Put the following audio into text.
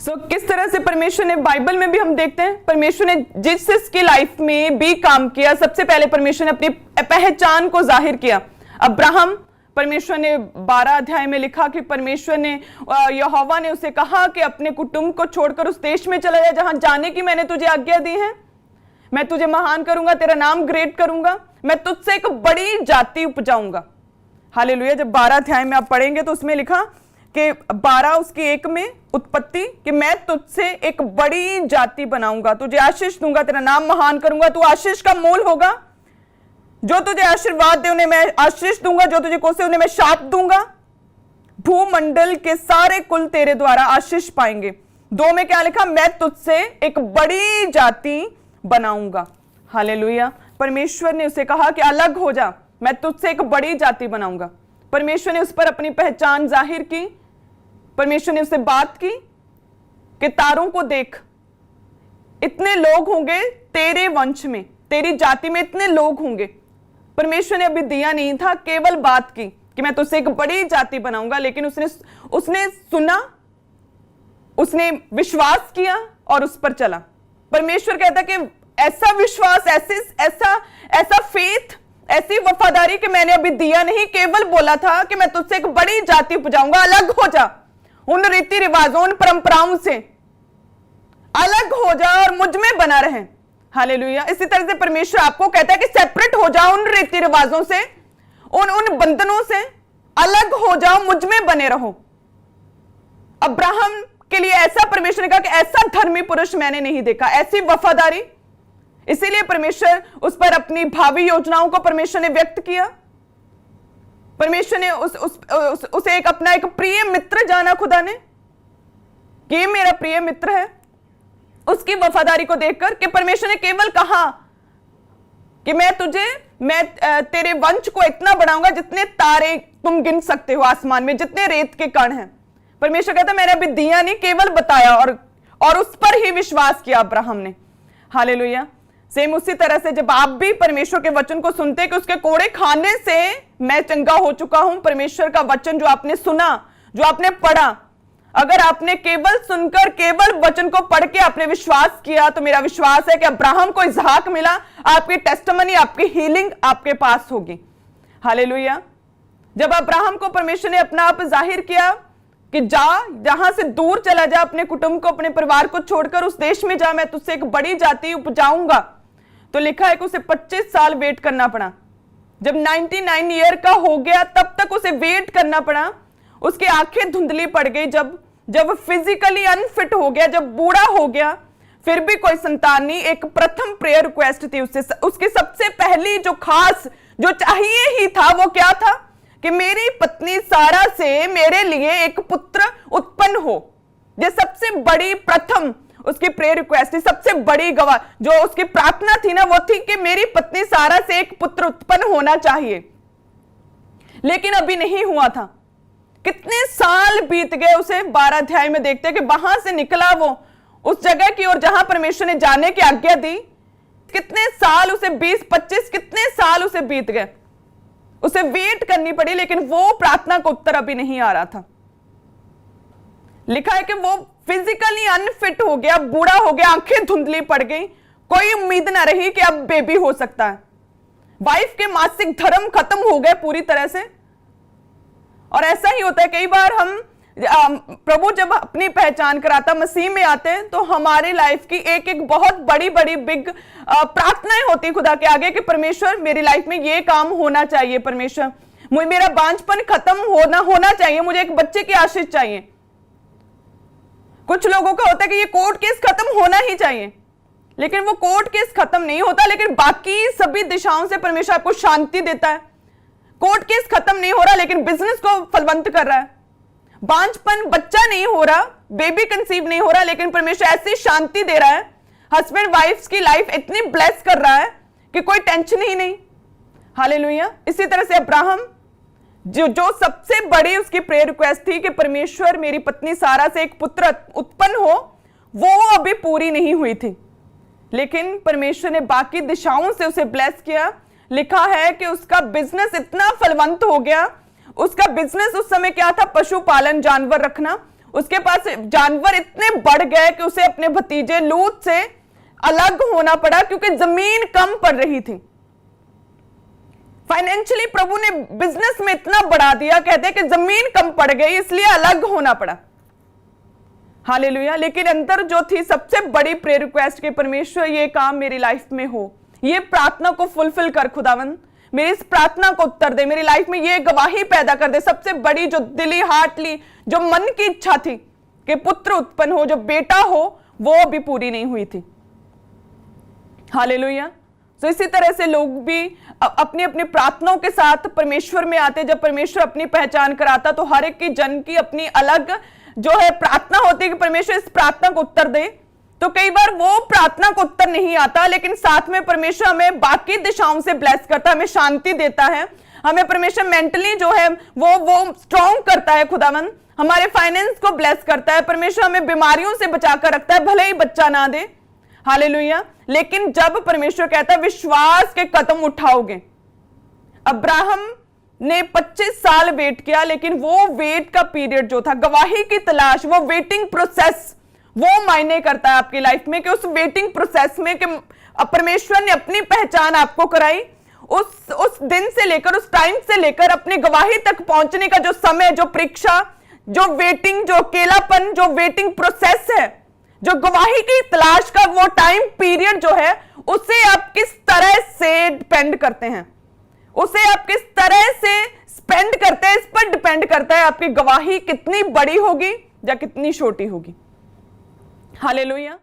किस तरह से परमेश्वर ने बाइबल में भी हम देखते हैं, परमेश्वर ने जिसकी लाइफ में भी काम किया, सबसे पहले परमेश्वर ने अपनी पहचान को जाहिर किया। अब्राहम, परमेश्वर ने 12 अध्याय में लिखा कि परमेश्वर ने, यहोवा ने उसे कहा कि अपने कुटुंब को छोड़कर उस देश में चला जाए जहां जाने की मैंने तुझे आज्ञा दी है। मैं तुझे महान करूंगा, तेरा नाम ग्रेट करूंगा, मैं तुझसे एक बड़ी जाति उपजाऊंगा। हालेलुया। जब 12 अध्याय में आप पढ़ेंगे तो उसमें लिखा कि 12 उसकी 1 में उत्पत्ति कि मैं तुझसे एक बड़ी जाति बनाऊंगा, तुझे आशीष दूंगा, तेरा नाम महान करूंगा, तू आशीष का मूल होगा। जो तुझे आशीर्वाद दे उन्हें मैं आशीष दूंगा, जो तुझे कोसे उन्हें मैं शाप दूंगा। भूमंडल के सारे कुल तेरे द्वारा आशीष पाएंगे। 2 में क्या लिखा? मैं तुझसे एक बड़ी जाति बनाऊंगा। हालेलुया। परमेश्वर ने उसे कहा कि अलग हो जा, मैं तुझसे एक बड़ी जाति बनाऊंगा। परमेश्वर ने उस पर अपनी पहचान जाहिर की। परमेश्वर ने उससे बात की कि तारों को देख, इतने लोग होंगे तेरे वंश में, तेरी जाति में इतने लोग होंगे। परमेश्वर ने अभी दिया नहीं था, केवल बात की कि मैं तुझसे एक बड़ी जाति बनाऊंगा। लेकिन उसने सुना, उसने विश्वास किया और उस पर चला। परमेश्वर कहता कि ऐसा विश्वास, ऐसा फेथ, ऐसी वफादारी कि मैंने अभी दिया नहीं, केवल बोला था कि मैं तुझसे एक बड़ी जाति उपजाऊंगा। अलग हो जा उन रीति रिवाजों, उन परंपराओं से, अलग हो जा और मुझ में बना रहे। हालेलुया। इसी तरह से परमेश्वर आपको कहता है कि सेपरेट हो जाओ उन रीति रिवाजों से, उन बंधनों से, अलग हो जाओ, मुझ में बने रहो। अब्राहम के लिए ऐसा परमेश्वर ने कहा कि ऐसा धर्मी पुरुष मैंने नहीं देखा, ऐसी वफादारी। इसीलिए परमेश्वर उस पर अपनी भावी योजनाओं को परमेश्वर ने व्यक्त किया। परमेश्वर ने उसे अपना एक प्रिय मित्र जाना खुदा ने कि ये मेरा प्रिय मित्र है। उसकी वफादारी को देखकर कि परमेश्वर ने केवल कहा कि मैं तेरे वंश को इतना बढ़ाऊंगा जितने तारे तुम गिन सकते हो आसमान में, जितने रेत के कण हैं। परमेश्वर कहता मैंने अभी दिया नहीं, केवल बताया और उस पर ही विश्वास किया अब्राहम ने। हालेलुया। सेम उसी तरह से जब आप भी परमेश्वर के वचन को सुनते कि उसके कोड़े खाने से मैं चंगा हो चुका हूं, परमेश्वर का वचन जो आपने सुना, जो आपने पढ़ा, अगर आपने केवल सुनकर, केवल वचन को पढ़ के आपने विश्वास किया, तो मेरा विश्वास है कि अब्राहम को इसहाक मिला। आपकी टेस्टिमनी, आपकी हीलिंग आपके पास होगी। हालेलुया। जब अब्राहम को परमेश्वर ने अपना आप जाहिर किया कि जहां से दूर चला जा, अपने कुटुंब को, अपने परिवार को छोड़कर उस देश में जा, मैं तुझसे एक बड़ी जाति उपजाऊंगा, तो लिखा है कि उसे 25 साल वेट करना पड़ा। जब 99 ईयर का हो गया तब तक उसे वेट करना पड़ा। उसकी आंखें धुंधली पड़ गई, जब फिजिकली अनफिट हो गया, जब बूढ़ा हो गया, फिर भी कोई संतान नहीं। एक प्रथम प्रेयर रिक्वेस्ट थी उसकी सबसे पहली, जो खास, जो चाहिए ही था, वो क्या था कि मेरी पत्नी सारा से मेरे लिए एक पुत्र उत्पन्न हो। ये सबसे बड़ी प्रथम उसकी प्रेयर रिक्वेस्ट थी, सबसे बड़ी गवाह जो उसकी प्रार्थना थी ना, वो थी कि मेरी पत्नी सारा से एक पुत्र उत्पन्न होना चाहिए। लेकिन अभी नहीं हुआ था। कितने साल बीत गए, उसे 12 अध्याय में देखते हैं कि वहां से निकला वो उस जगह की ओर जहां परमेश्वर ने जाने की आज्ञा दी। कितने साल उसे, 20-25 कितने साल उसे बीत गए। उसे वेट करनी पड़ी, लेकिन वो प्रार्थना का उत्तर अभी नहीं आ रहा था। लिखा है कि वो फिजिकली अनफिट हो गया, बूढ़ा हो गया, आंखें धुंधली पड़ गई, कोई उम्मीद ना रही कि अब बेबी हो सकता है। वाइफ के मासिक धर्म खत्म हो गए पूरी तरह से। और ऐसा ही होता है कई बार, हम प्रभु जब अपनी पहचान कराता, मसीह में आते हैं, तो हमारी लाइफ की एक बहुत बड़ी बिग प्रार्थनाएं होती खुदा के आगे कि परमेश्वर मेरी लाइफ में ये काम होना चाहिए, परमेश्वर मेरा बांझपन खत्म होना चाहिए, मुझे एक बच्चे की आशीष चाहिए। कुछ लोगों का होता है कि ये कोर्ट केस खत्म होना ही चाहिए, लेकिन वो कोर्ट केस खत्म नहीं होता, लेकिन बाकी सभी दिशाओं से परमेश्वर आपको शांति देता है। कोर्ट केस खत्म नहीं हो रहा, लेकिन बिजनेस को फलवंत कर रहा है। बांझपन, बच्चा नहीं हो रहा, बेबी कंसीव नहीं हो रहा, लेकिन परमेश्वर ऐसी शांति दे रहा है। हस्बैंड वाइफ की लाइफ इतनी ब्लेस कर रहा है कि कोई टेंशन ही नहीं। हालेलुया। इसी तरह से अब्राहम, जो सबसे बड़ी उसकी प्रेयर रिक्वेस्ट थी कि परमेश्वर मेरी पत्नी सारा से एक पुत्र उत्पन्न हो, वो अभी पूरी नहीं हुई थी, लेकिन परमेश्वर ने बाकी दिशाओं से उसे ब्लेस किया। लिखा है कि उसका बिजनेस इतना फलवंत हो गया। उसका बिजनेस उस समय क्या था? पशुपालन, जानवर रखना। उसके पास जानवर इतने बढ़ गए कि उसे अपने भतीजे लूत से अलग होना पड़ा, क्योंकि जमीन कम पड़ रही थी। फाइनेंशियली प्रभु ने बिजनेस में इतना बढ़ा दिया, कहते हैं कि जमीन कम पड़ गई इसलिए अलग होना पड़ा। हालेलुया। लेकिन अंदर जो थी सबसे बड़ी प्रेयर रिक्वेस्ट के, परमेश्वर ये काम मेरी लाइफ में हो, ये प्रार्थना को फुलफिल कर खुदावन, मेरी इस प्रार्थना को उत्तर दे, मेरी लाइफ में ये गवाही पैदा कर दे। सबसे बड़ी जो दिली हार्टली जो मन की इच्छा थी कि पुत्र उत्पन्न हो, जो बेटा हो, वो अभी पूरी नहीं हुई थी। हालेलुया। तो इसी तरह से लोग भी अपनी अपनी प्रार्थनाओं के साथ परमेश्वर में आते। जब परमेश्वर अपनी पहचान कराता तो हर एक की जन की अपनी अलग जो है प्रार्थना होती है कि परमेश्वर इस प्रार्थना को उत्तर दे। तो कई बार वो प्रार्थना को उत्तर नहीं आता, लेकिन साथ में परमेश्वर हमें बाकी दिशाओं से ब्लेस करता है, हमें शांति देता है, हमें परमेश्वर मेंटली जो है वो स्ट्रॉन्ग करता है खुदावन, हमारे फाइनेंस को ब्लेस करता है, परमेश्वर हमें बीमारियों से बचा कर रखता है, भले ही बच्चा ना दे। हालेलुया। लेकिन जब परमेश्वर कहता है विश्वास के कदम उठाओगे, अब्राहम ने 25 साल वेट किया, लेकिन वो वेट का पीरियड जो था, गवाही की तलाश, वो वेटिंग प्रोसेस, वो मायने करता है आपकी लाइफ में कि उस वेटिंग प्रोसेस में कि परमेश्वर ने अपनी पहचान आपको कराई, उस दिन से लेकर, उस टाइम से लेकर अपनी गवाही तक पहुंचने का जो समय, जो परीक्षा, जो वेटिंग, जो अकेलापन, जो वेटिंग प्रोसेस है, जो गवाही की तलाश का वो टाइम पीरियड जो है, उसे आप किस तरह से डिपेंड करते हैं, उसे आप किस तरह से स्पेंड करते हैं, इस पर डिपेंड करता है आपकी गवाही कितनी बड़ी होगी या कितनी छोटी होगी। हालेलुया।